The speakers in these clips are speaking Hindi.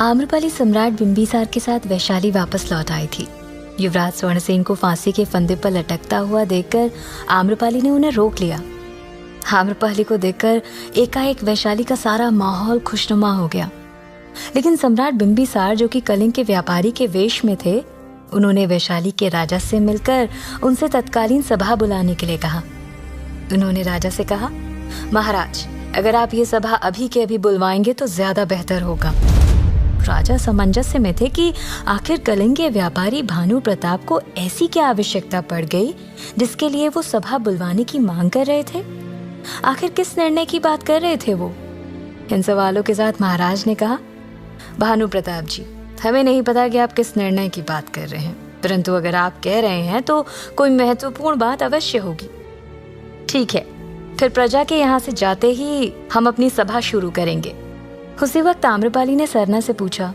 आम्रपाली सम्राट बिंबिसार के साथ वैशाली वापस लौट आई थी। युवराज स्वर्णसेन को फांसी के फंदे पर लटकता हुआ देखकर आम्रपाली ने उन्हें रोक लिया। आम्रपाली को देखकर एकाएक वैशाली का सारा माहौल खुशनुमा हो गया। लेकिन सम्राट बिंबिसार, जो कि कलिंग के व्यापारी के वेश में थे, उन्होंने वैशाली के राजा से मिलकर उनसे तत्कालीन सभा बुलाने के लिए कहा। उन्होंने राजा से कहा, महाराज, अगर आप ये सभा अभी के अभी बुलवाएंगे तो ज्यादा बेहतर होगा। राजा सामंजस्य में थे कि आखिर कलिंग के व्यापारी भानु प्रताप को ऐसी क्या आवश्यकता पड़ गई जिसके लिए वो सभा बुलवाने की मांग कर रहे थे। आखिर किस निर्णय की बात कर रहे थे वो। इन सवालों के साथ महाराज ने कहा, भानु प्रताप जी, हमें नहीं पता कि आप किस निर्णय की बात कर रहे हैं, परंतु अगर आप कह रहे हैं तो कोई महत्वपूर्ण बात अवश्य होगी। ठीक है, फिर प्रजा के यहाँ से जाते ही हम अपनी सभा शुरू करेंगे। उसी वक्त आम्रपाली ने सरना से पूछा,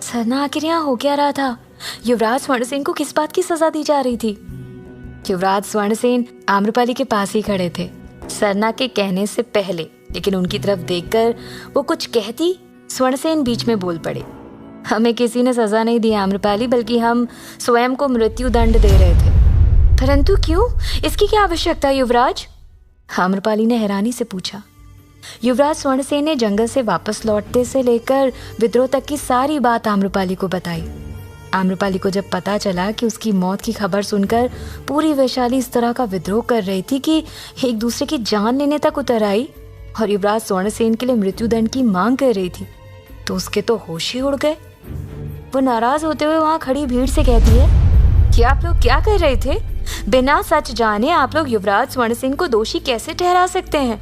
सरना, आखिर यहाँ हो क्या रहा था? युवराज स्वर्णसेन को किस बात की सजा दी जा रही थी? युवराज स्वर्णसेन आम्रपाली के पास ही खड़े थे, सरना के कहने से पहले, लेकिन उनकी तरफ देखकर वो कुछ कहती स्वर्णसेन बीच में बोल पड़े, हमें किसी ने सजा नहीं दी आम्रपाली, बल्कि हम स्वयं को मृत्यु दंड दे रहे थे। परंतु क्यों? इसकी क्या आवश्यकता युवराज? आम्रपाली ने हैरानी से पूछा। युवराज स्वर्णसेन ने जंगल से वापस लौटते से लेकर विद्रोह तक की सारी बात आम्रपाली को बताई। आम्रपाली को जब पता चला कि उसकी मौत की खबर सुनकर पूरी वैशाली इस तरह का विद्रोह कर रही थी कि एक दूसरे की जान लेने तक उतर आई और युवराज स्वर्णसेन के लिए मृत्युदंड की मांग कर रही थी, तो उसके तो होश ही उड़ गए। वो नाराज होते हुए वहां खड़ी भीड़ से कहती है कि आप लोग क्या कर रहे थे? बिना सच जाने आप लोग युवराज स्वर्णसेन को दोषी कैसे ठहरा सकते हैं?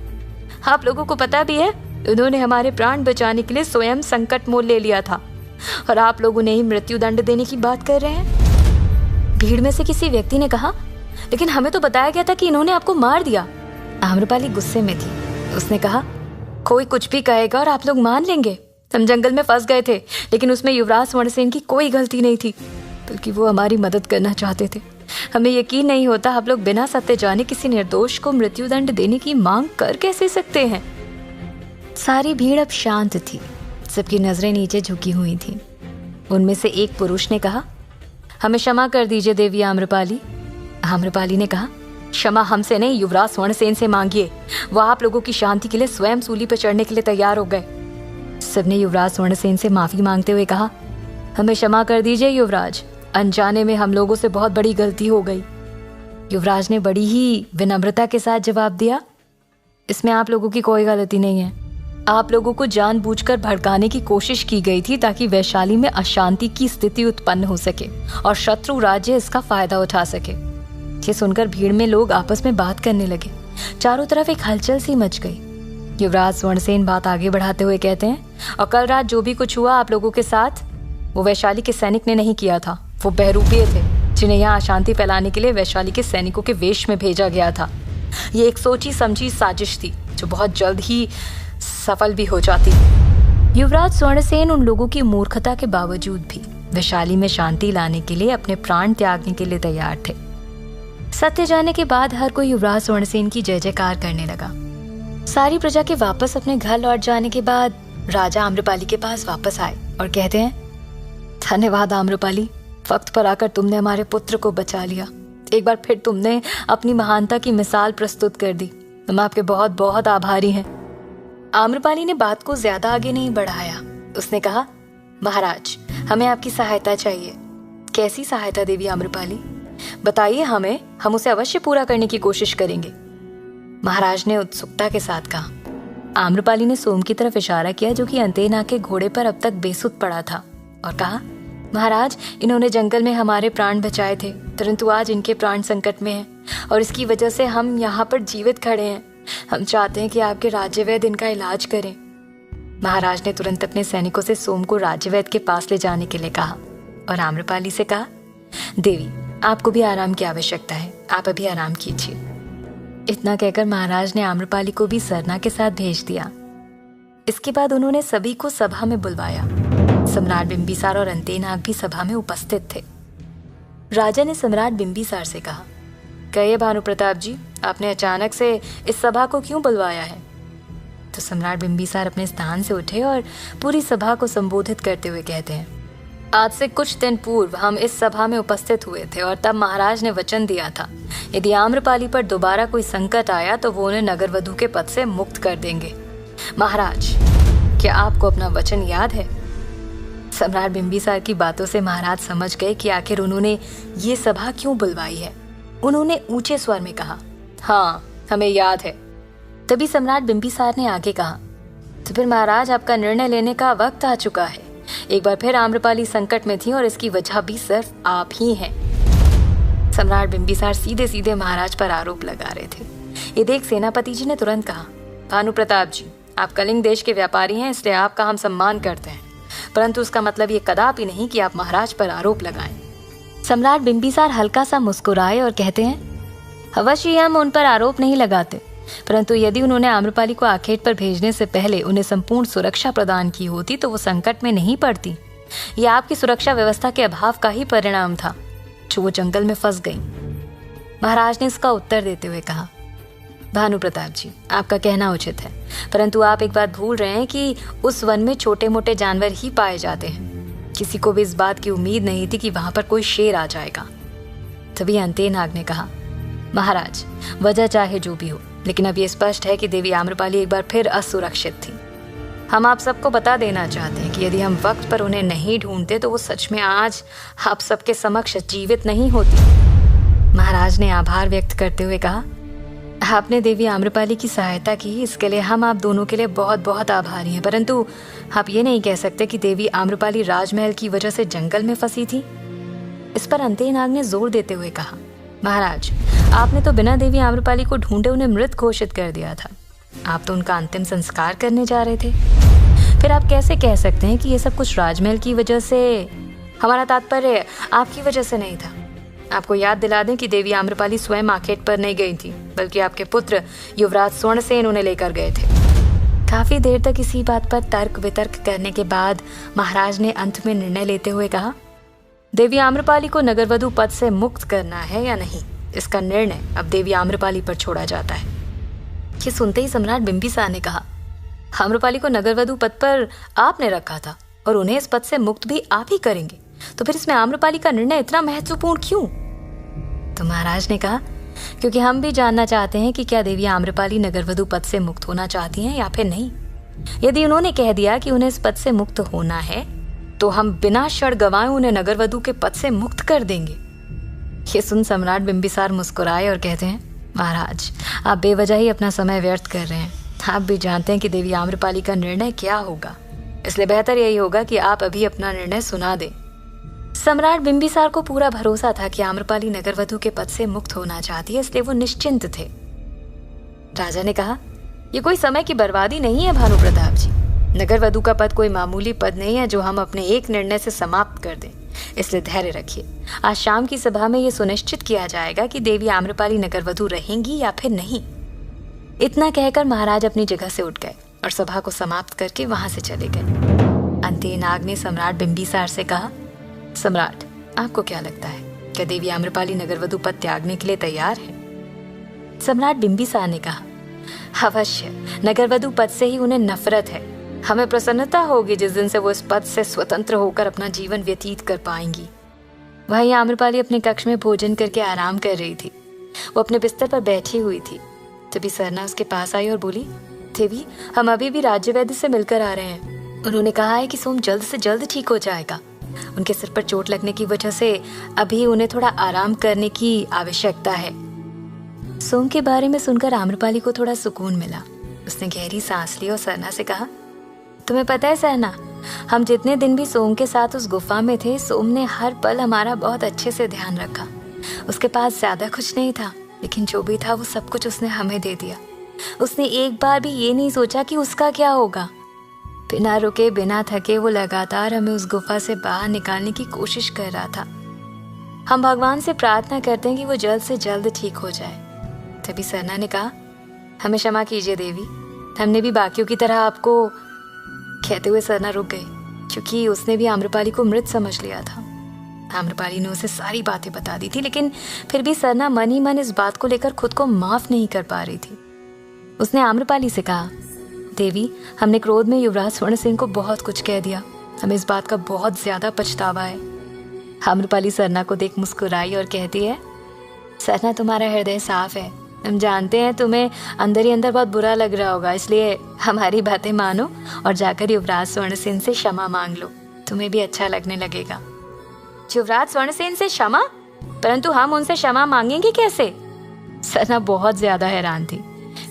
आप लोगों को पता भी है, उन्होंने हमारे प्राण बचाने के लिए स्वयं संकट मोल ले लिया था और आप लोग उन्हें ही मृत्युदंड देने की बात कर रहे हैं। भीड़ में से किसी व्यक्ति ने कहा, लेकिन हमें तो बताया गया था कि इन्होंने आपको मार दिया। आम्रपाली गुस्से में थी। उसने कहा, कोई कुछ भी कहेगा और आप लोग मान लेंगे। हम जंगल में फंस गए थे, लेकिन उसमें युवराज स्वर्णसेन की कोई गलती नहीं थी, बल्कि वो हमारी मदद करना चाहते थे। हमें यकीन नहीं होता आप लोग बिना सत्य जाने किसी निर्दोष को मृत्युदंड देने की मांग कर कैसे सकते हैं। सारी भीड़ अब शांत थी, सबकी नजरें नीचे झुकी हुई थीं। उनमें से एक पुरुष ने कहा, हमें क्षमा कर दीजिए देवी आम्रपाली। आम्रपाली ने कहा, क्षमा हमसे नहीं, युवराज स्वर्णसेन से मांगिए। वह आप लोगों की शांति के लिए स्वयं सूली पर चढ़ने के लिए तैयार हो गए। सबने युवराज स्वर्णसेन से माफी मांगते हुए कहा, हमें क्षमा कर दीजिए युवराज, अनजाने में हम लोगों से बहुत बड़ी गलती हो गई। युवराज ने बड़ी ही विनम्रता के साथ जवाब दिया, इसमें आप लोगों की कोई गलती नहीं है। आप लोगों को जानबूझकर भड़काने की कोशिश की गई थी ताकि वैशाली में अशांति की स्थिति उत्पन्न हो सके और शत्रु राज्य इसका फायदा उठा सके। ये सुनकर भीड़ में लोग आपस में बात करने लगे। चारों तरफ एक हलचल सी मच गई। युवराज स्वर्णसेन बात आगे बढ़ाते हुए कहते हैं, और कल रात जो भी कुछ हुआ आप लोगों के साथ, वो वैशाली के सैनिक ने नहीं किया था। वो बहरूपिये थे जिन्हें यहाँ अशांति फैलाने के लिए वैशाली के सैनिकों के वेश में भेजा गया था। ये एक सोची समझी साजिश थी जो बहुत जल्द ही सफल भी हो जाती। युवराज स्वर्णसेन उन लोगों की मूर्खता के बावजूद भी वैशाली में शांति लाने के लिए अपने प्राण त्यागने के लिए तैयार थे। सत्य जाने के बाद हर कोई युवराज स्वर्णसेन की जय जयकार करने लगा। सारी प्रजा के वापस अपने घर लौट जाने के बाद राजा आम्रपाली के पास वापस आए और कहते हैं, धन्यवाद आम्रपाली, वक्त पर आकर तुमने हमारे पुत्र को बचा लिया। एक बार फिर तुमने अपनी महानता की मिसाल प्रस्तुत कर दी। हम आपके बहुत बहुत आभारी हैं। आम्रपाली ने बात को ज्यादा आगे नहीं बढ़ाया। उसने कहा, महाराज, हमें आपकी सहायता चाहिए। कैसी सहायता देवी आम्रपाली? बताइए हमें, हम उसे अवश्य पूरा करने की कोशिश करेंगे। महाराज ने उत्सुकता के साथ कहा। आम्रपाली ने सोम की तरफ इशारा किया जो कि अंतेना के घोड़े पर अब तक बेसुध पड़ा था, और कहा, महाराज, इन्होंने जंगल में हमारे प्राण बचाए थे, परंतु आज इनके प्राण संकट में हैं और इसकी वजह से हम यहाँ पर जीवित खड़े हैं। हम चाहते हैं कि आपके राज्यवैद्य इनका इलाज करें। महाराज ने तुरंत अपने सैनिकों से सोम को राज्यवैद्य के पास ले जाने के लिए कहा और आम्रपाली से कहा, देवी, आपको भी आराम की आवश्यकता है, आप अभी आराम कीजिए। इतना कहकर महाराज ने आम्रपाली को भी सरना के साथ भेज दिया। इसके बाद उन्होंने सभी को सभा में बुलवाया। सम्राट बिंबिसार और अंतेनाग भी सभा में उपस्थित थे। राजा ने सम्राट बिंबिसार से कहा, कहिए भानु प्रताप जी, आपने अचानक से इस सभा को क्यों बुलवाया है? तो सम्राट बिंबिसार अपने स्थान से उठे और पूरी सभा को संबोधित करते हुए कहते हैं, आज से कुछ दिन पूर्व हम इस सभा में उपस्थित हुए थे और तब महाराज ने वचन दिया था, यदि आम्रपाली पर दोबारा कोई संकट आया तो वो उन्हें नगरवधु के पद से मुक्त कर देंगे। महाराज, क्या आपको अपना वचन याद है? सम्राट बिंबिसार की बातों से महाराज समझ गए कि आखिर उन्होंने ये सभा क्यों बुलवाई है। उन्होंने ऊंचे स्वर में कहा, हाँ, हमें याद है। तभी सम्राट बिंबिसार ने आगे कहा, तो फिर महाराज, आपका निर्णय लेने का वक्त आ चुका है। एक बार फिर आम्रपाली संकट में थी और इसकी वजह भी सिर्फ आप ही हैं। सम्राट बिंबिसार सीधे सीधे महाराज पर आरोप लगा रहे थे। ये देख सेनापति जी ने तुरंत कहा, भानु प्रताप जी, आप कलिंग देश के व्यापारी हैं, इसलिए आपका हम सम्मान करते हैं, परंतु उसका मतलब ये कदापि नहीं कि आप महाराज पर आरोप लगाएं। सम्राट बिंबिसार हल्का सा मुस्कुराए और कहते हैं, अवश्य हम उन पर आरोप नहीं लगाते, परंतु यदि उन्होंने आम्रपाली को आखेट पर भेजने से पहले उन्हें संपूर्ण सुरक्षा प्रदान की होती तो वो संकट में नहीं पड़ती। यह आपकी सुरक्षा व्यवस्था के अभाव का ही परिणाम था जो वो जंगल में फंस गई। महाराज ने इसका उत्तर देते हुए कहा, भानु प्रताप जी, आपका कहना उचित है, परंतु आप एक बात भूल रहे हैं कि उस वन में छोटे मोटे जानवर ही पाए जाते हैं। किसी को भी इस बात की उम्मीद नहीं थी कि वहां पर कोई शेर आ जाएगा। तभी अंतेनाग ने कहा, महाराज, वजह चाहे जो भी हो, लेकिन अब ये स्पष्ट है कि देवी आम्रपाली एक बार फिर असुरक्षित थी। हम आप सबको बता देना चाहते हैं कि यदि हम वक्त पर उन्हें नहीं ढूंढते तो वो सच में आज आप सबके समक्ष जीवित नहीं होती। महाराज ने आभार व्यक्त करते हुए कहा, आपने देवी आम्रपाली की सहायता की, इसके लिए हम आप दोनों के लिए बहुत बहुत आभारी हैं, परंतु आप ये नहीं कह सकते कि देवी आम्रपाली राजमहल की वजह से जंगल में फंसी थी। इस पर अंतेनाग ने जोर देते हुए कहा, महाराज, आपने तो बिना देवी आम्रपाली को ढूंढे उन्हें मृत घोषित कर दिया था। आप तो उनका अंतिम संस्कार करने जा रहे थे। फिर आप कैसे कह सकते हैं कि ये सब कुछ राजमहल की वजह से? हमारा तात्पर्य आपकी वजह से नहीं था। आपको याद दिला दें कि देवी आम्रपाली स्वयं आखेट पर नहीं गई थी, बल्कि आपके पुत्र युवराज स्वर्णसेन उन्हें लेकर गए थे। काफी देर तक इसी बात पर तर्क वितर्क करने के बाद महाराज ने अंत में निर्णय लेते हुए कहा, देवी आम्रपाली को नगरवधु पद से मुक्त करना है या नहीं, इसका निर्णय अब देवी आम्रपाली पर छोड़ा जाता है। ये सुनते ही सम्राट बिंबिसार ने कहा, आम्रपाली को नगरवधु पद पर आपने रखा था और उन्हें इस पद से मुक्त भी आप ही करेंगे, तो फिर इसमें आम्रपाली का निर्णय इतना महत्वपूर्ण क्यों? तो महाराज ने कहा, क्योंकि हम भी जानना चाहते हैं कि क्या देवी आम्रपाली नगरवधु पद से मुक्त होना चाहती हैं या फिर नहीं। यदि उन्होंने कह दिया कि उन्हें इस पद से मुक्त होना है तो हम बिना क्षण गंवाए उन्हें नगरवधु के पद से मुक्त कर देंगे। ये सुन सम्राट बिंबिसार मुस्कुराए और कहते हैं, महाराज, आप बेवजह ही अपना समय व्यर्थ कर रहे हैं। आप भी जानते हैं कि देवी आम्रपाली का निर्णय क्या होगा, इसलिए बेहतर यही होगा कि आप अभी अपना निर्णय सुना दें। सम्राट बिंबिसार को पूरा भरोसा था कि आम्रपाली नगरवधु के पद से मुक्त होना चाहती है, इसलिए वो निश्चिंत थे। राजा ने कहा, ये कोई समय की बर्बादी नहीं है भानु प्रताप जी। नगरवधु का पद कोई मामूली पद नहीं है जो हम अपने एक निर्णय से समाप्त कर दें, इसलिए धैर्य रखिए। आज शाम की सभा में ये सुनिश्चित किया जाएगा कि देवी आम्रपाली नगरवधु रहेंगी या फिर नहीं। इतना कहकर महाराज अपनी जगह से उठ गए और सभा को समाप्त करके वहां से चले गए। अंतेनाग ने सम्राट बिंबिसार से कहा, सम्राट, आपको क्या लगता है, क्या देवी आम्रपाली नगरवधु पद त्यागने के लिए तैयार है? सम्राट बिंबिसार ने कहा, अवश्य, नगरवधु पद से ही उन्हें नफरत है। हमें प्रसन्नता होगी जिस दिन से वो इस पद से स्वतंत्र होकर अपना जीवन व्यतीत कर पाएंगी। वहीं आम्रपाली अपने कक्ष में भोजन करके आराम कर रही थी। वो अपने बिस्तर पर बैठी हुई थी। तभी सरना उसके पास आई और बोली, देवी, हम अभी भी राज्य वैद्य से मिलकर आ रहे हैं। उन्होंने कहा है कि सोम जल्द से जल्द ठीक हो जाएगा। उनके सिर पर चोट लगने की वजह से अभी उन्हें थोड़ा आराम करने की आवश्यकता है। सोम के बारे में सुनकर आम्रपाली को थोड़ा सुकून मिला। उसने गहरी सांस ली और सरना से कहा, तुम्हें पता है सरना, हम जितने दिन भी सोम के साथ उस गुफा में थे, सोम ने हर पल हमारा बहुत अच्छे से ध्यान रखा। उसके पास ज्यादा कुछ नहीं था, लेकिन जो भी था वो सब कुछ उसने हमें दे दिया। उसने एक बार भी ये नहीं सोचा कि उसका क्या होगा। बिना रुके बिना थके वो लगातार हमें उस गुफा से बाहर निकालने की कोशिश कर रहा था। हम भगवान से प्रार्थना करते हैं कि वो जल्द से जल्द ठीक हो जाए। तभी सरना ने कहा, हमें क्षमा कीजिए देवी, हमने भी बाकियों की तरह आपको। कहते हुए सरना रुक गई, क्योंकि उसने भी आम्रपाली को मृत समझ लिया था। आम्रपाली ने उसे सारी बातें बता दी थी, लेकिन फिर भी सरना मन ही मन इस बात को लेकर खुद को माफ नहीं कर पा रही थी। उसने आम्रपाली से कहा, देवी, हमने क्रोध में युवराज स्वर्ण सिंह को बहुत कुछ कह दिया। हमें इस बात का बहुत ज्यादा पछतावा है। आम्रपाली सरना को देख मुस्कुराई और कहती है, सरना तुम्हारा हृदय साफ है। हम जानते हैं तुम्हें अंदर ही अंदर बहुत बुरा लग रहा होगा, इसलिए हमारी बातें मानो और जाकर युवराज स्वर्ण सिंह से क्षमा मांग लो। तुम्हें भी अच्छा लगने लगेगा। युवराज स्वर्ण सिंह से क्षमा? परंतु हम उनसे क्षमा मांगेंगे कैसे? सरना बहुत ज्यादा हैरान थी,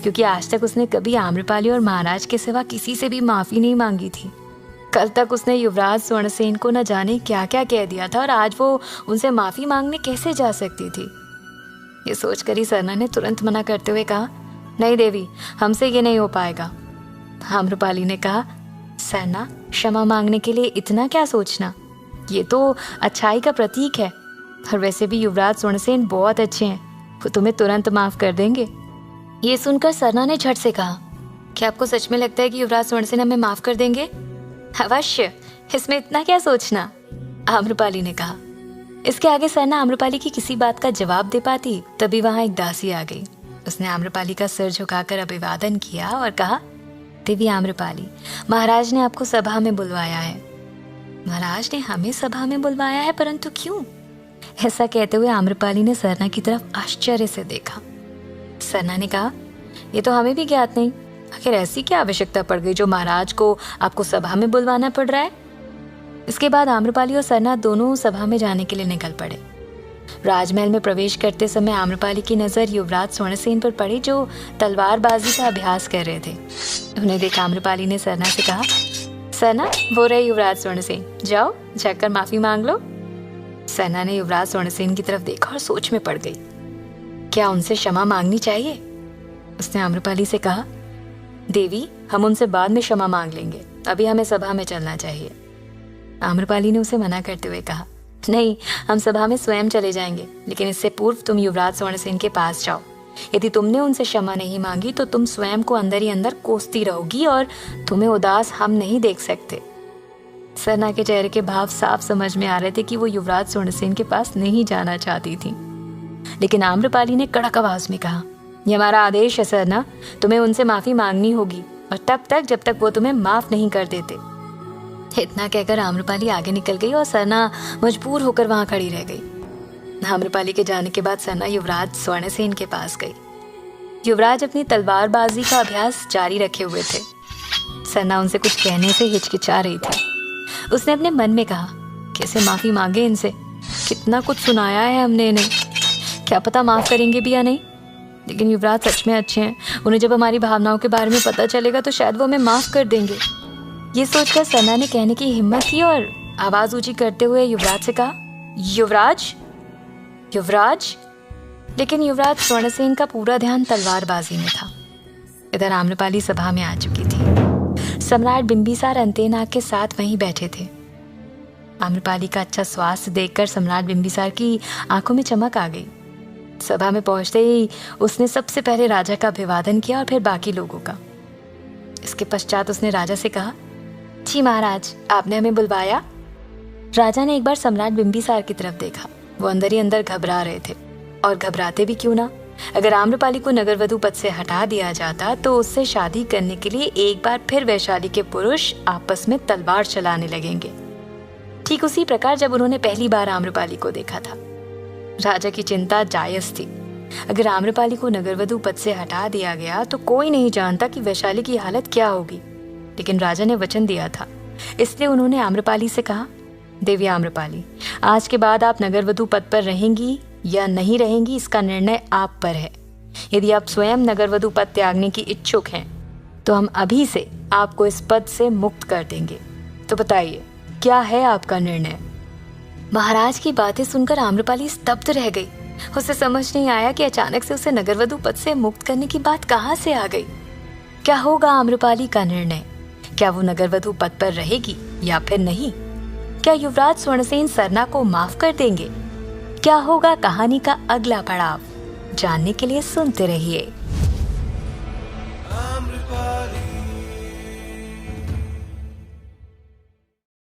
क्योंकि आज तक उसने कभी आम्रपाली और महाराज के सिवा किसी से भी माफी नहीं मांगी थी। कल तक उसने युवराज स्वर्णसेन को न जाने क्या क्या कह दिया था और आज वो उनसे माफी मांगने कैसे जा सकती थी। ये सोचकर ही सरना ने तुरंत मना करते हुए कहा, नहीं देवी, हमसे ये नहीं हो पाएगा। आम्रपाली ने कहा, सरना, क्षमा मांगने के लिए इतना क्या सोचना, ये तो अच्छाई का प्रतीक है। और वैसे भी युवराज स्वर्णसेन बहुत अच्छे हैं, वो तुम्हें तुरंत माफ कर देंगे। ये सुनकर सरना ने झट से कहा, क्या आपको सच में लगता है कि युवराज स्वर्णसेन हमें माफ कर देंगे? अवश्य, इसमें इतना क्या सोचना, आम्रपाली ने कहा। इसके आगे सरना आम्रपाली की किसी बात का जवाब दे पाती, तभी वहां एक दासी आ गई। उसने आम्रपाली का सिर झुकाकर अभिवादन किया और कहा, देवी आम्रपाली, महाराज ने आपको सभा में बुलवाया है। महाराज ने हमें सभा में बुलवाया है, परंतु क्यों? ऐसा कहते हुए आम्रपाली ने सरना की तरफ आश्चर्य से देखा। सरना ने कहा, ये तो हमें भी ज्ञात नहीं। आखिर ऐसी क्या आवश्यकता पड़ गई जो महाराज को आपको सभा में बुलवाना पड़ रहा है? इसके बाद आम्रपाली और सरना दोनों सभा में जाने के लिए निकल पड़े। राजमहल में प्रवेश करते समय आम्रपाली की नजर युवराज स्वर्णसेन पर पड़ी, जो तलवारबाजी का अभ्यास कर रहे थे। उन्हें देख आम्रपाली ने सरना से कहा, सरना, वो रहे युवराज स्वर्णसेन, जाओ जाकर माफी मांग लो। सरना ने युवराज स्वर्णसेन की तरफ देखा और सोच में पड़ गई। क्या उनसे क्षमा मांगनी चाहिए? उसने आम्रपाली से कहा, देवी, हम उनसे बाद में क्षमा मांग लेंगे, अभी हमें सभा में चलना चाहिए। आम्रपाली ने उसे मना करते हुए कहा, नहीं, हम सभा में स्वयं चले जाएंगे, लेकिन इससे पूर्व तुम युवराज स्वर्णसेन के पास जाओ। यदि तुमने उनसे क्षमा नहीं मांगी तो तुम स्वयं को अंदर ही अंदर कोसती रहोगी और तुम्हें उदास हम नहीं देख सकते। सरना के चेहरे के भाव साफ समझ में आ रहे थे कि वो युवराज स्वर्णसेन के पास नहीं जाना चाहती थी, लेकिन आम्रपाली ने कड़क आवाज में कहा, यह हमारा आदेश है सरना, तुम्हें उनसे माफी मांगनी होगी, और तब तक जब तक वो तुम्हें माफ नहीं कर देते। इतना कहकर आम्रपाली आगे निकल गई और सरना मजबूर होकर वहां खड़ी रह गई। आम्रपाली के जाने के बाद सरना युवराज स्वर्णसेन के पास गई। युवराज अपनी तलवारबाजी का अभ्यास जारी रखे हुए थे। सरना उनसे कुछ कहने से हिचकिचा रही थी। उसने अपने मन में कहा, कैसे माफी मांगे इनसे, कितना कुछ सुनाया है हमने इन्हें, क्या पता माफ करेंगे भी या नहीं। लेकिन युवराज सच में अच्छे हैं, उन्हें जब हमारी भावनाओं के बारे में पता चलेगा तो शायद वो हमें माफ कर देंगे। ये सोचकर सरना ने कहने की हिम्मत की और आवाज ऊंची करते हुए युवराज से कहा, युवराज, युवराज। लेकिन युवराज स्वर्णसेन का पूरा ध्यान तलवारबाजी में था। इधर आम्रपाली सभा में आ चुकी थी। सम्राट बिंबिसार अंतेनाग के साथ वहीं बैठे थे। आम्रपाली का अच्छा स्वास्थ्य देखकर सम्राट बिंबिसार की आंखों में चमक आ गई। सभा में पहुंचते ही उसने सबसे पहले राजा का अभिवादन किया और फिर बाकी लोगों का। इसके पश्चात उसने राजा से कहा, जी महाराज, आपने हमें बुलवाया? राजा ने एक बार सम्राट बिंबिसार की तरफ देखा। वो अंदर ही अंदर घबरा रहे थे, और घबराते भी क्यों ना। अगर आम्रपाली को नगरवधु पद से हटा दिया जाता तो उससे शादी करने के लिए एक बार फिर वैशाली के पुरुष आपस में तलवार चलाने लगेंगे। ठीक उसी प्रकार जब उन्होंने पहली बार आम्रपाली को देखा था। राजा की चिंता जायज थी। अगर आम्रपाली को नगरवधु पद से हटा दिया गया तो कोई नहीं जानता कि वैशाली की हालत क्या होगी। लेकिन राजा ने वचन दिया था, इसलिए उन्होंने आम्रपाली से कहा, देवी आम्रपाली, आज के बाद आप नगरवधु पद पर रहेंगी या नहीं रहेंगी, इसका निर्णय आप पर है। यदि आप स्वयं नगरवधु पद त्यागने की इच्छुक हैं तो हम अभी से आपको इस पद से मुक्त कर देंगे। तो बताइए, क्या है आपका निर्णय? महाराज की बातें सुनकर आम्रपाली स्तब्ध रह गई। उसे समझ नहीं आया कि अचानक से उसे नगरवधु पद से मुक्त करने की बात कहां से आ गई। क्या होगा आम्रपाली का निर्णय? क्या वो नगरवधु पद पर रहेगी या फिर नहीं? क्या युवराज स्वर्णसेन सरना को माफ कर देंगे? क्या होगा कहानी का अगला पड़ाव? जानने के लिए सुनते रहिए।